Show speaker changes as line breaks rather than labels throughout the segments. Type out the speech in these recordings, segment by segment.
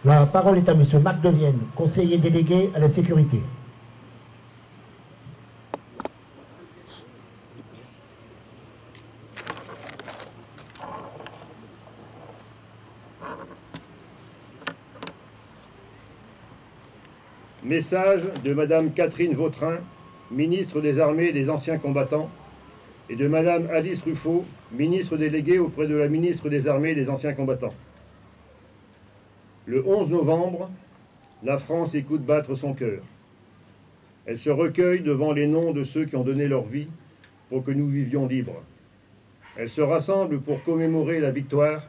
La parole est à Monsieur Marc Devienne, conseiller délégué à la sécurité.
Message de Madame Catherine Vautrin, ministre des Armées et des Anciens Combattants, et de Madame Alice Ruffo, ministre déléguée auprès de la ministre des Armées et des Anciens Combattants. Le 11 novembre, la France écoute battre son cœur. Elle se recueille devant les noms de ceux qui ont donné leur vie pour que nous vivions libres. Elle se rassemble pour commémorer la victoire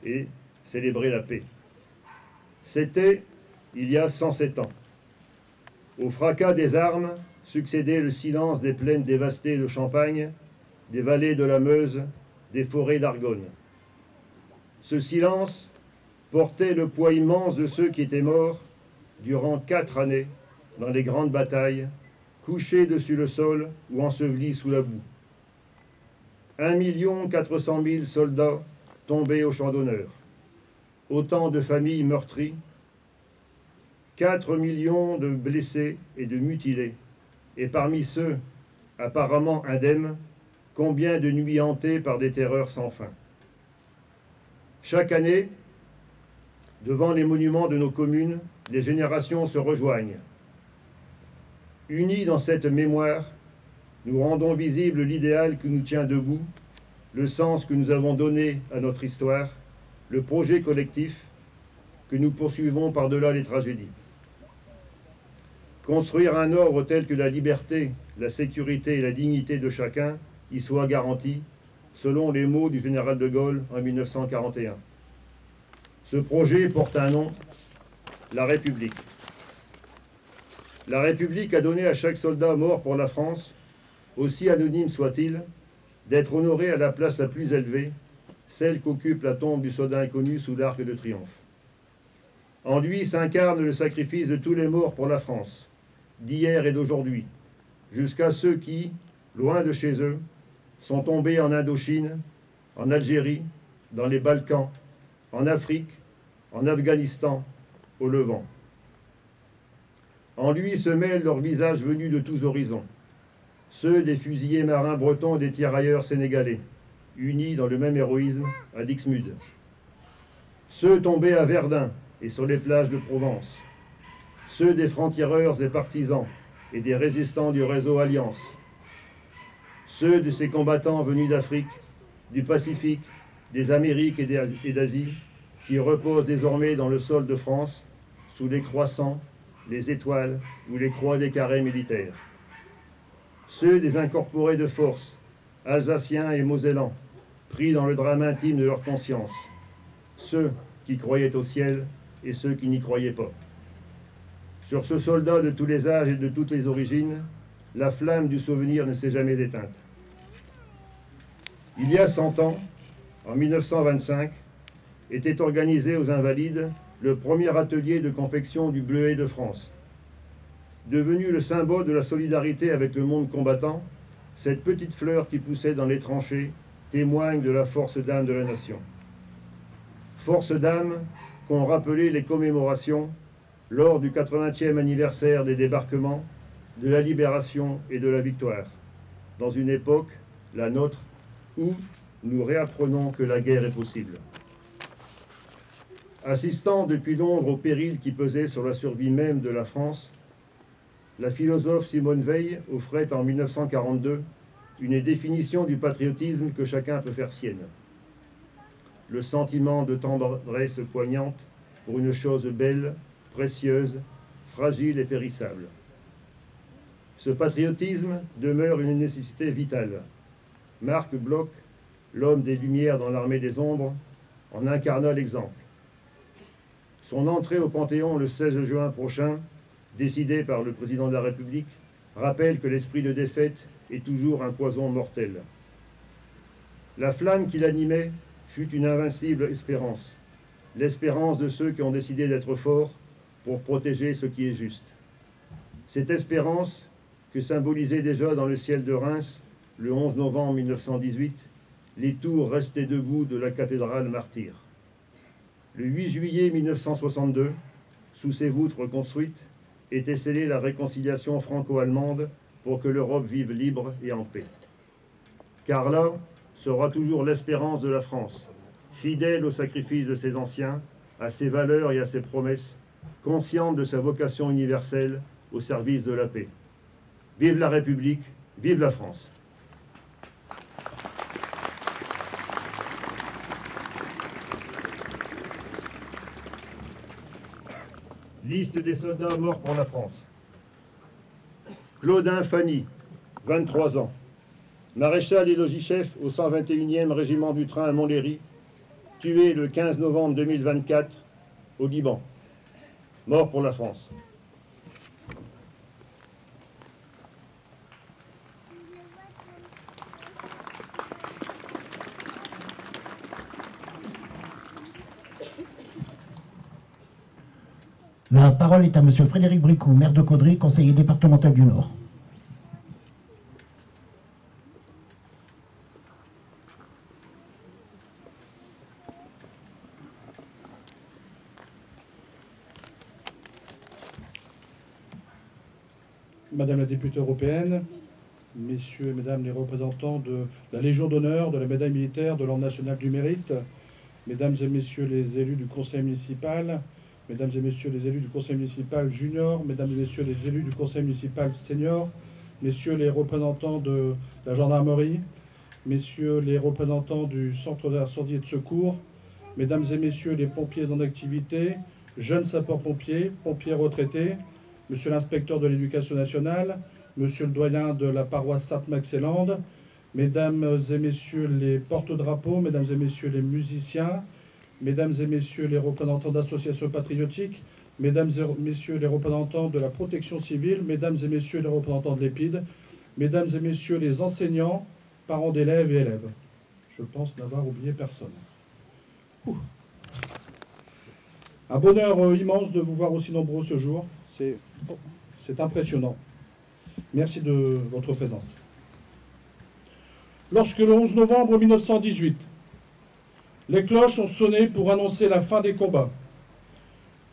et célébrer la paix. C'était il y a 107 ans. Au fracas des armes succédait le silence des plaines dévastées de Champagne, des vallées de la Meuse, des forêts d'Argonne. Ce silence portait le poids immense de ceux qui étaient morts durant 4 années dans les grandes batailles, couchés dessus le sol ou ensevelis sous la boue. 1 400 000 soldats tombés au champ d'honneur, autant de familles meurtries, 4 millions de blessés et de mutilés, et parmi ceux, apparemment indemnes, combien de nuits hantées par des terreurs sans fin. Chaque année, devant les monuments de nos communes, les générations se rejoignent. Unis dans cette mémoire, nous rendons visible l'idéal qui nous tient debout, le sens que nous avons donné à notre histoire, le projet collectif que nous poursuivons par-delà les tragédies. Construire un ordre tel que la liberté, la sécurité et la dignité de chacun y soient garantis, selon les mots du général de Gaulle en 1941. Ce projet porte un nom, la République. La République a donné à chaque soldat mort pour la France, aussi anonyme soit-il, d'être honoré à la place la plus élevée, celle qu'occupe la tombe du soldat inconnu sous l'Arc de Triomphe. En lui s'incarne le sacrifice de tous les morts pour la France, d'hier et d'aujourd'hui, jusqu'à ceux qui, loin de chez eux, sont tombés en Indochine, en Algérie, dans les Balkans, en Afrique, en Afghanistan, au Levant. En lui se mêlent leurs visages venus de tous horizons, ceux des fusiliers marins bretons et des tirailleurs sénégalais, unis dans le même héroïsme à Dixmude, ceux tombés à Verdun et sur les plages de Provence, ceux des francs-tireurs et partisans et des résistants du réseau Alliance, ceux de ces combattants venus d'Afrique, du Pacifique, des Amériques et d'Asie, qui reposent désormais dans le sol de France, sous les croissants, les étoiles ou les croix des carrés militaires. Ceux des incorporés de force, Alsaciens et Mosellans, pris dans le drame intime de leur conscience, ceux qui croyaient au ciel et ceux qui n'y croyaient pas. Sur ce soldat de tous les âges et de toutes les origines, la flamme du souvenir ne s'est jamais éteinte. Il y a 100 ans, en 1925, était organisé aux Invalides le premier atelier de confection du bleuet de France. Devenu le symbole de la solidarité avec le monde combattant, cette petite fleur qui poussait dans les tranchées témoigne de la force d'âme de la nation. Force d'âme qu'ont rappelé les commémorations lors du 80e anniversaire des débarquements, de la libération et de la victoire, dans une époque, la nôtre, où nous réapprenons que la guerre est possible. Assistant depuis Londres au péril qui pesait sur la survie même de la France, la philosophe Simone Veil offrait en 1942 une définition du patriotisme que chacun peut faire sienne. Le sentiment de tendresse poignante pour une chose belle, précieuse, fragile et périssable. Ce patriotisme demeure une nécessité vitale. Marc Bloch, l'homme des Lumières dans l'armée des ombres, en incarna l'exemple. Son entrée au Panthéon le 16 juin prochain, décidée par le président de la République, rappelle que l'esprit de défaite est toujours un poison mortel. La flamme qui l'animait fut une invincible espérance, l'espérance de ceux qui ont décidé d'être forts pour protéger ce qui est juste. Cette espérance, que symbolisaient déjà dans le ciel de Reims, le 11 novembre 1918, les tours restées debout de la cathédrale martyre. Le 8 juillet 1962, sous ces voûtes reconstruites, était scellée la réconciliation franco-allemande pour que l'Europe vive libre et en paix. Car là sera toujours l'espérance de la France, fidèle au sacrifice de ses anciens, à ses valeurs et à ses promesses, consciente de sa vocation universelle au service de la paix. Vive la République, vive la France. Liste des soldats morts pour la France. Claudin Fanny, 23 ans. Maréchal et logis-chef au 121e régiment du train à Montlhéry, tué le 15 novembre 2024 au Liban. Mort pour la France.
La parole est à Monsieur Frédéric Bricout, maire de Caudry, conseiller départemental du Nord.
Madame la députée européenne, messieurs et mesdames les représentants de la Légion d'honneur, de la médaille militaire, de l'Ordre national du mérite, mesdames et messieurs les élus du conseil municipal, mesdames et messieurs les élus du conseil municipal junior, mesdames et messieurs les élus du conseil municipal senior, messieurs les représentants de la gendarmerie, messieurs les représentants du centre d'incendie et de secours, mesdames et messieurs les pompiers en activité, jeunes sapeurs-pompiers, pompiers retraités, monsieur l'inspecteur de l'éducation nationale, monsieur le doyen de la paroisse Sainte-Maxélande, mesdames et messieurs les porte-drapeaux, mesdames et messieurs les musiciens, mesdames et messieurs les représentants d'associations patriotiques, mesdames et messieurs les représentants de la protection civile, mesdames et messieurs les représentants de l'EPID, mesdames et messieurs les enseignants, parents d'élèves et élèves. Je pense n'avoir oublié personne. Un bonheur immense de vous voir aussi nombreux ce jour. C'est impressionnant. Merci de votre présence. Lorsque le 11 novembre 1918, les cloches ont sonné pour annoncer la fin des combats,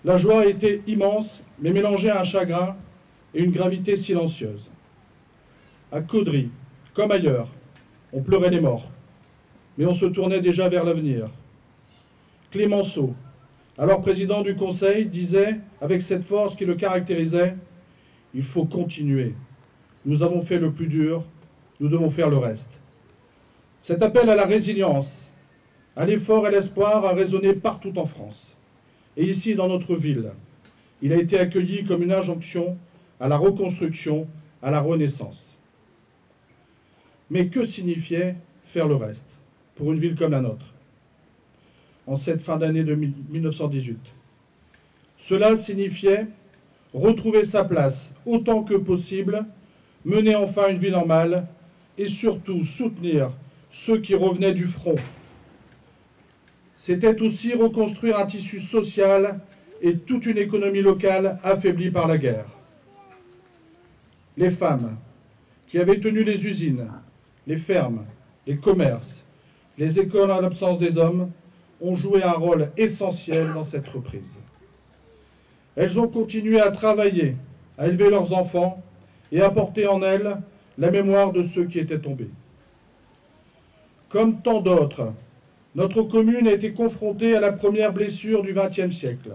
la joie a été immense, mais mélangée à un chagrin et une gravité silencieuse. À Caudry, comme ailleurs, on pleurait les morts, mais on se tournait déjà vers l'avenir. Clémenceau, alors président du Conseil, disait, avec cette force qui le caractérisait, « Il faut continuer. Nous avons fait le plus dur, nous devons faire le reste. » Cet appel à la résilience, à l'effort et à l'espoir a résonné partout en France. Et ici, dans notre ville, il a été accueilli comme une injonction à la reconstruction, à la renaissance. Mais que signifiait faire le reste pour une ville comme la nôtre, en cette fin d'année de 1918? Cela signifiait retrouver sa place autant que possible, mener enfin une vie normale et surtout soutenir ceux qui revenaient du front. C'était aussi reconstruire un tissu social et toute une économie locale affaiblie par la guerre. Les femmes qui avaient tenu les usines, les fermes, les commerces, les écoles en l'absence des hommes ont joué un rôle essentiel dans cette reprise. Elles ont continué à travailler, à élever leurs enfants et à porter en elles la mémoire de ceux qui étaient tombés. Comme tant d'autres, notre commune a été confrontée à la première blessure du XXe siècle.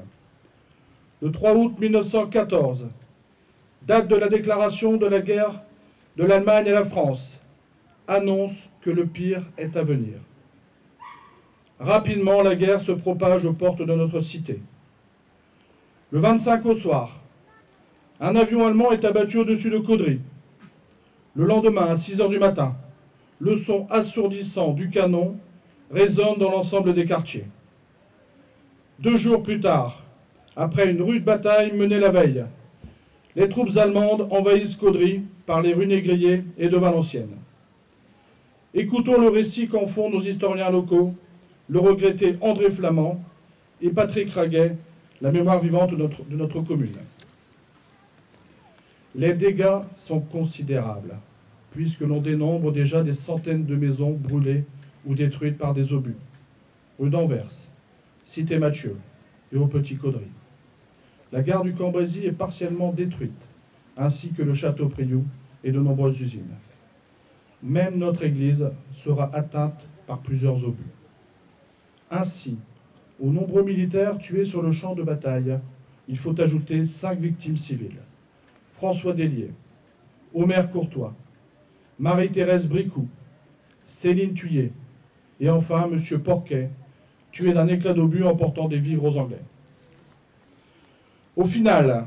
Le 3 août 1914, date de la déclaration de la guerre de l'Allemagne et la France, annonce que le pire est à venir. Rapidement, la guerre se propage aux portes de notre cité. Le 25 au soir, un avion allemand est abattu au-dessus de Caudry. Le lendemain, à 6 h du matin, le son assourdissant du canon résonne dans l'ensemble des quartiers. 2 jours plus tard, après une rude bataille menée la veille, les troupes allemandes envahissent Caudry par les rues Négrier et de Valenciennes. Écoutons le récit qu'en font nos historiens locaux, le regretté André Flamand et Patrick Raguet, la mémoire vivante de notre commune. Les dégâts sont considérables, puisque l'on dénombre déjà des centaines de maisons brûlées ou détruites par des obus. Rue d'Anvers, cité Mathieu et au Petit Caudry. La gare du Cambrésis est partiellement détruite, ainsi que le château Priou et de nombreuses usines. Même notre église sera atteinte par plusieurs obus. Ainsi, aux nombreux militaires tués sur le champ de bataille, il faut ajouter 5 victimes civiles. François Délier, Omer Courtois, Marie-Thérèse Bricou, Céline Thuyer et enfin M. Porquet, tué d'un éclat d'obus emportant des vivres aux Anglais. Au final,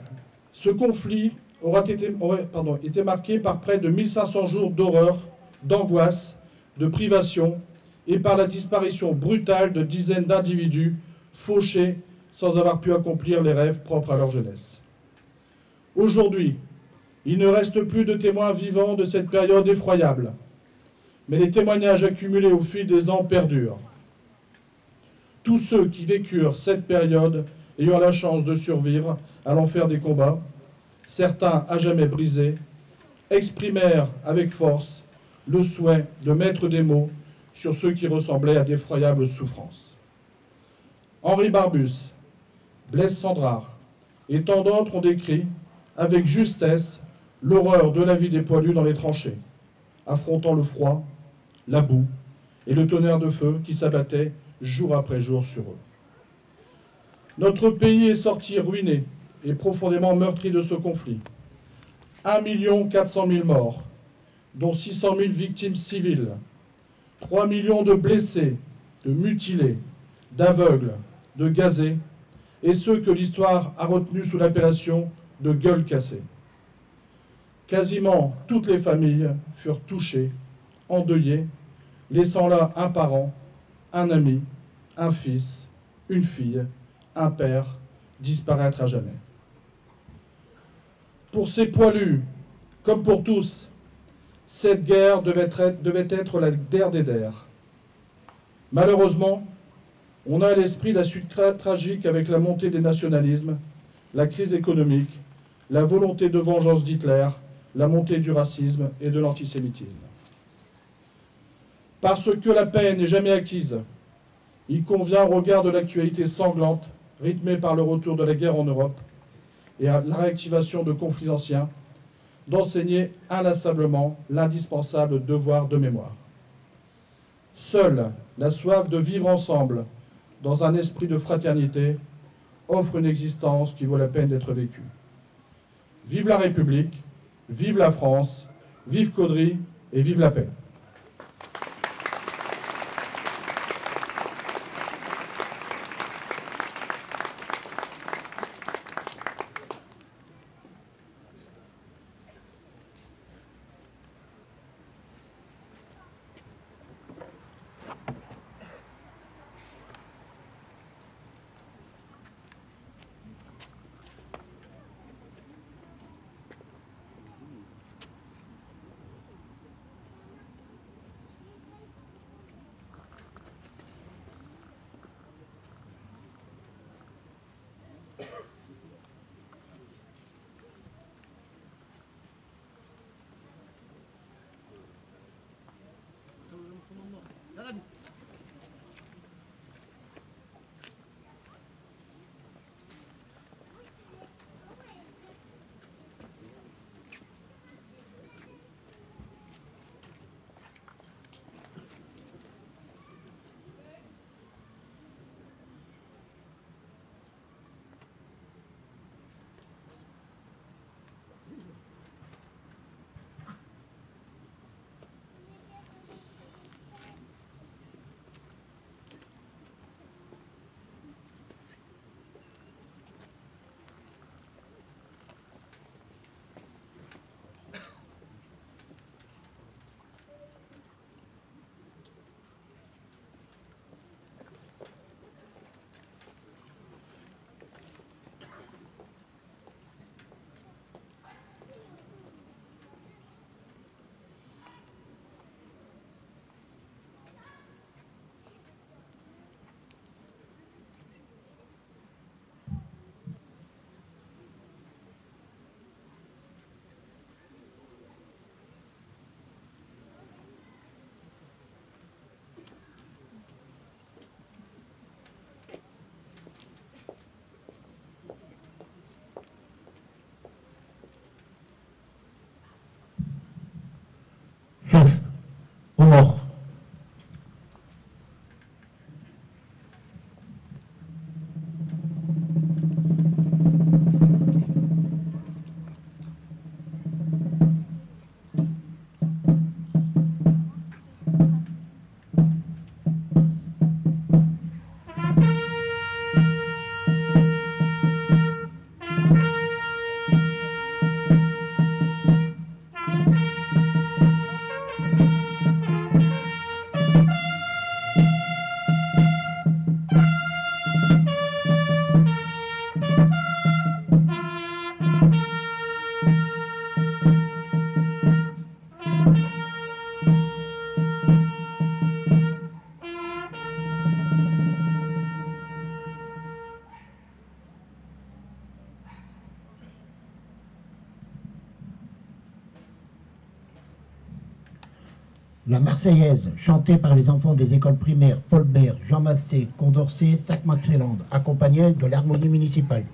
ce conflit aurait été marqué par près de 1500 jours d'horreur, d'angoisse, de privation et par la disparition brutale de dizaines d'individus fauchés sans avoir pu accomplir les rêves propres à leur jeunesse. Aujourd'hui, il ne reste plus de témoins vivants de cette période effroyable, mais les témoignages accumulés au fil des ans perdurent. Tous ceux qui vécurent cette période et eurent la chance de survivre à l'enfer des combats, certains à jamais brisés, exprimèrent avec force le souhait de mettre des mots sur ce qui ressemblait à d'effroyables souffrances. Henri Barbus, Blaise Sandrard et tant d'autres ont décrit avec justesse l'horreur de la vie des poilus dans les tranchées, affrontant le froid, la boue et le tonnerre de feu qui s'abattait jour après jour sur eux. Notre pays est sorti ruiné et profondément meurtri de ce conflit. 1 400 000 morts, dont 600 000 victimes civiles, 3 millions de blessés, de mutilés, d'aveugles, de gazés, et ceux que l'histoire a retenus sous l'appellation de gueules cassées. Quasiment toutes les familles furent touchées, endeuillées, laissant là un parent, un ami, un fils, une fille, un père, disparaître à jamais. Pour ces poilus, comme pour tous, cette guerre devait être la der des der. Malheureusement, on a à l'esprit la suite tragique avec la montée des nationalismes, la crise économique, la volonté de vengeance d'Hitler, la montée du racisme et de l'antisémitisme. Parce que la paix n'est jamais acquise, il convient, au regard de l'actualité sanglante, rythmée par le retour de la guerre en Europe et à la réactivation de conflits anciens, d'enseigner inlassablement l'indispensable devoir de mémoire. Seule la soif de vivre ensemble, dans un esprit de fraternité, offre une existence qui vaut la peine d'être vécue. Vive la République, vive la France, vive Caudry et vive la paix.
chef, au mort. La Marseillaise, chantée par les enfants des écoles primaires Paul Bert, Jean Massé, Condorcet, Sac-Maxelland, accompagnée de l'harmonie municipale.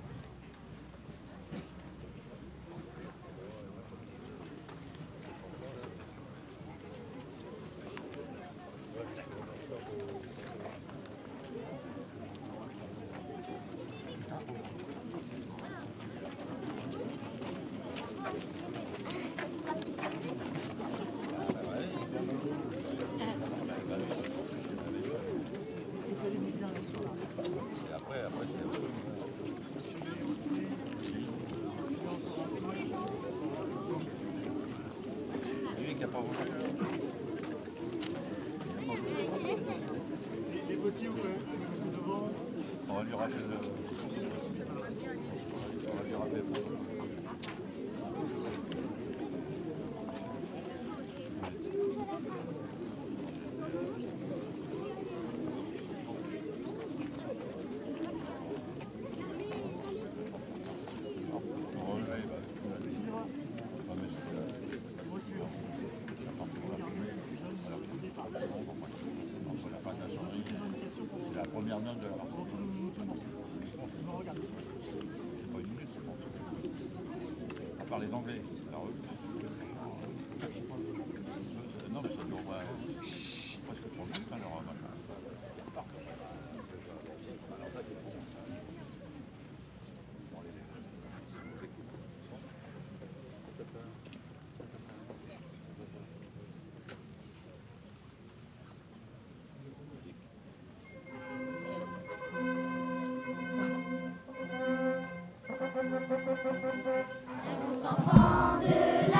Les petits, vous c'est devant.
On va lui rappeler la première note de la partie. C'est pas une minute, c'est bon. À part les Anglais. Alors, non, mais ça dure presque 3 minutes, alors machin.
Enfants de la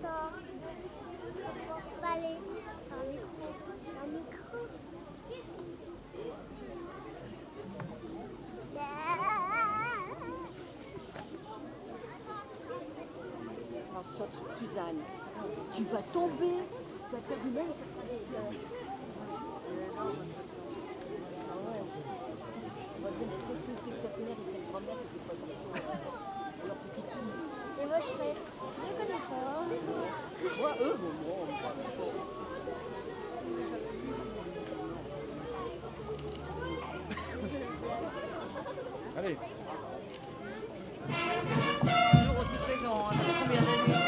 fort. Allez, c'est un micro. C'est un micro.
Attention, Suzanne, tu vas tomber, tu vas te faire du mal et ça s'arrête. Qu'est-ce que c'est que cette mère et cette grand-mère qui fait pas attention à leur petite fille?
Et moi je ferais, je les connais pas.
Toi, eux, bon.
Allez.
Toujours aussi présent, ça fait combien d'années?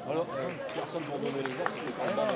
Alors, personne pour donner les voix, c'est pas mal.